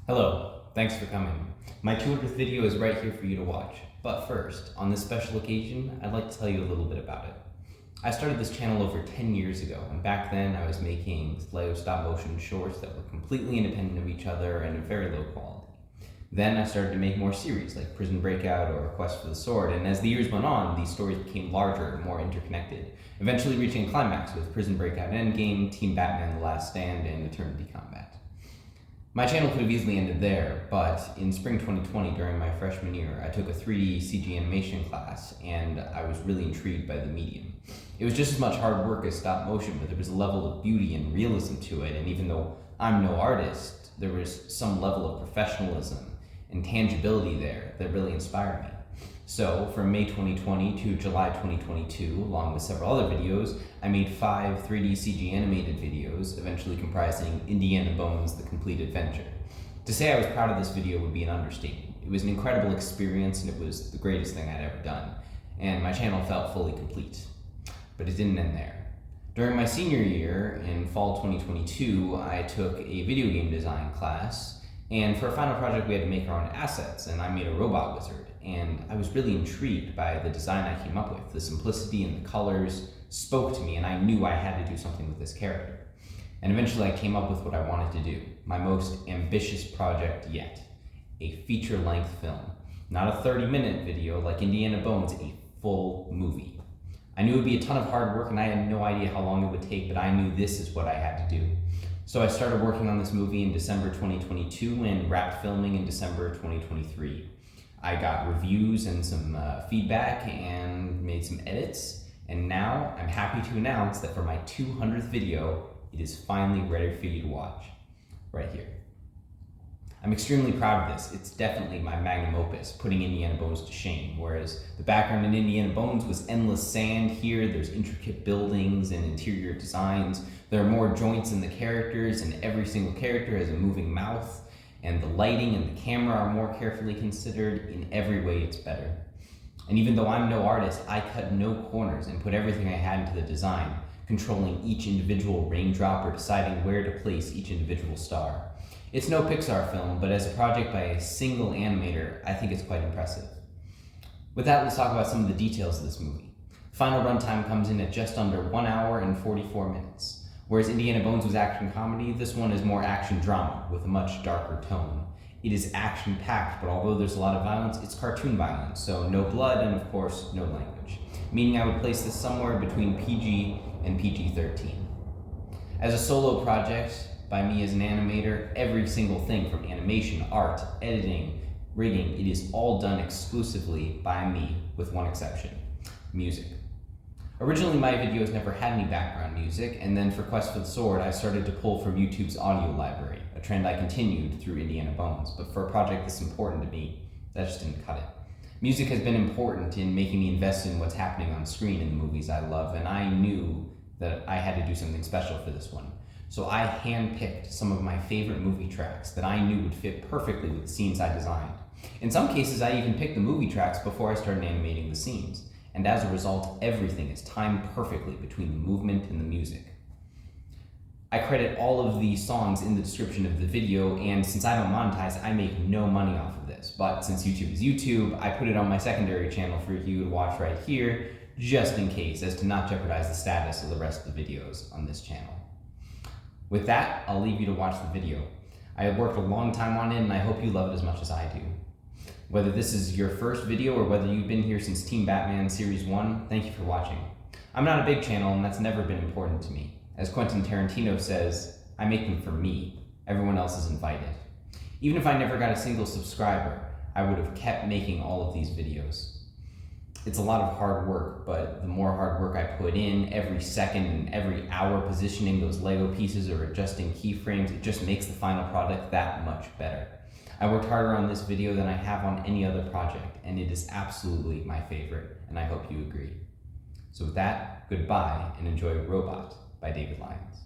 Hello, thanks for coming. My 200th video is right here for you to watch. But first, on this special occasion, I'd like to tell you a little bit about it. I started this channel over 10 years ago, and back then I was making LEGO stop-motion shorts that were completely independent of each other and of very low quality. Then I started to make more series like Prison Breakout or Quest for the Sword, and as the years went on, these stories became larger and more interconnected, eventually reaching a climax with Prison Breakout Endgame, Team Batman The Last Stand, and Eternity Combat. My channel could have easily ended there, but in spring 2020, during my freshman year, I took a 3D CG animation class, and I was really intrigued by the medium. It was just as much hard work as stop motion, but there was a level of beauty and realism to it, and even though I'm no artist, there was some level of professionalism and tangibility there that really inspired me. So from May 2020 to July 2022, along with several other videos, I made 5 3D CG animated videos, eventually comprising Indiana Bones: The Complete Adventure. To say I was proud of this video would be an understatement. It was an incredible experience and it was the greatest thing I'd ever done, and my channel felt fully complete. But it didn't end there. During my senior year, in fall 2022, I took a video game design class, and for a final project we had to make our own assets, and I made a robot wizard. And I was really intrigued by the design I came up with. The simplicity and the colors spoke to me, and I knew I had to do something with this character. And eventually I came up with what I wanted to do, my most ambitious project yet, a feature-length film. Not a 30-minute video like Indiana Bones, a full movie. I knew it would be a ton of hard work and I had no idea how long it would take, but I knew this is what I had to do. So I started working on this movie in December 2022 and wrapped filming in December 2023. I got reviews and some feedback and made some edits, and now I'm happy to announce that for my 200th video, it is finally ready for you to watch, right here. I'm extremely proud of this. It's definitely my magnum opus, putting Indiana Bones to shame. Whereas the background in Indiana Bones was endless sand, here there's intricate buildings and interior designs. There are more joints in the characters, and every single character has a moving mouth. And the lighting and the camera are more carefully considered. In every way, it's better. And even though I'm no artist, I cut no corners and put everything I had into the design, controlling each individual raindrop or deciding where to place each individual star. It's no Pixar film, but as a project by a single animator, I think it's quite impressive. With that, let's talk about some of the details of this movie. Final runtime comes in at just under 1 hour and 44 minutes. Whereas Indiana Bones was action comedy, this one is more action drama with a much darker tone. It is action packed, but although there's a lot of violence, it's cartoon violence, so no blood and of course no language. Meaning I would place this somewhere between PG and PG-13. As a solo project by me as an animator, every single thing from animation, art, editing, rigging, it is all done exclusively by me with one exception: music. Originally, my videos never had any background music, and then for Quest for the Sword, I started to pull from YouTube's audio library, a trend I continued through Indiana Bones. But for a project this important to me, that just didn't cut it. Music has been important in making me invest in what's happening on screen in the movies I love, and I knew that I had to do something special for this one. So I handpicked some of my favorite movie tracks that I knew would fit perfectly with the scenes I designed. In some cases, I even picked the movie tracks before I started animating the scenes. And as a result, everything is timed perfectly between the movement and the music. I credit all of the songs in the description of the video, and since I don't monetize, I make no money off of this. But since YouTube is YouTube, I put it on my secondary channel for you to watch right here, just in case, as to not jeopardize the status of the rest of the videos on this channel. With that, I'll leave you to watch the video. I have worked a long time on it, and I hope you love it as much as I do. Whether this is your first video or whether you've been here since Team Batman Series 1, thank you for watching. I'm not a big channel, and that's never been important to me. As Quentin Tarantino says, I make them for me. Everyone else is invited. Even if I never got a single subscriber, I would have kept making all of these videos. It's a lot of hard work, but the more hard work I put in, every second and every hour positioning those Lego pieces or adjusting keyframes, it just makes the final product that much better. I worked harder on this video than I have on any other project, and it is absolutely my favorite, and I hope you agree. So with that, goodbye, and enjoy Robot by David Lyons.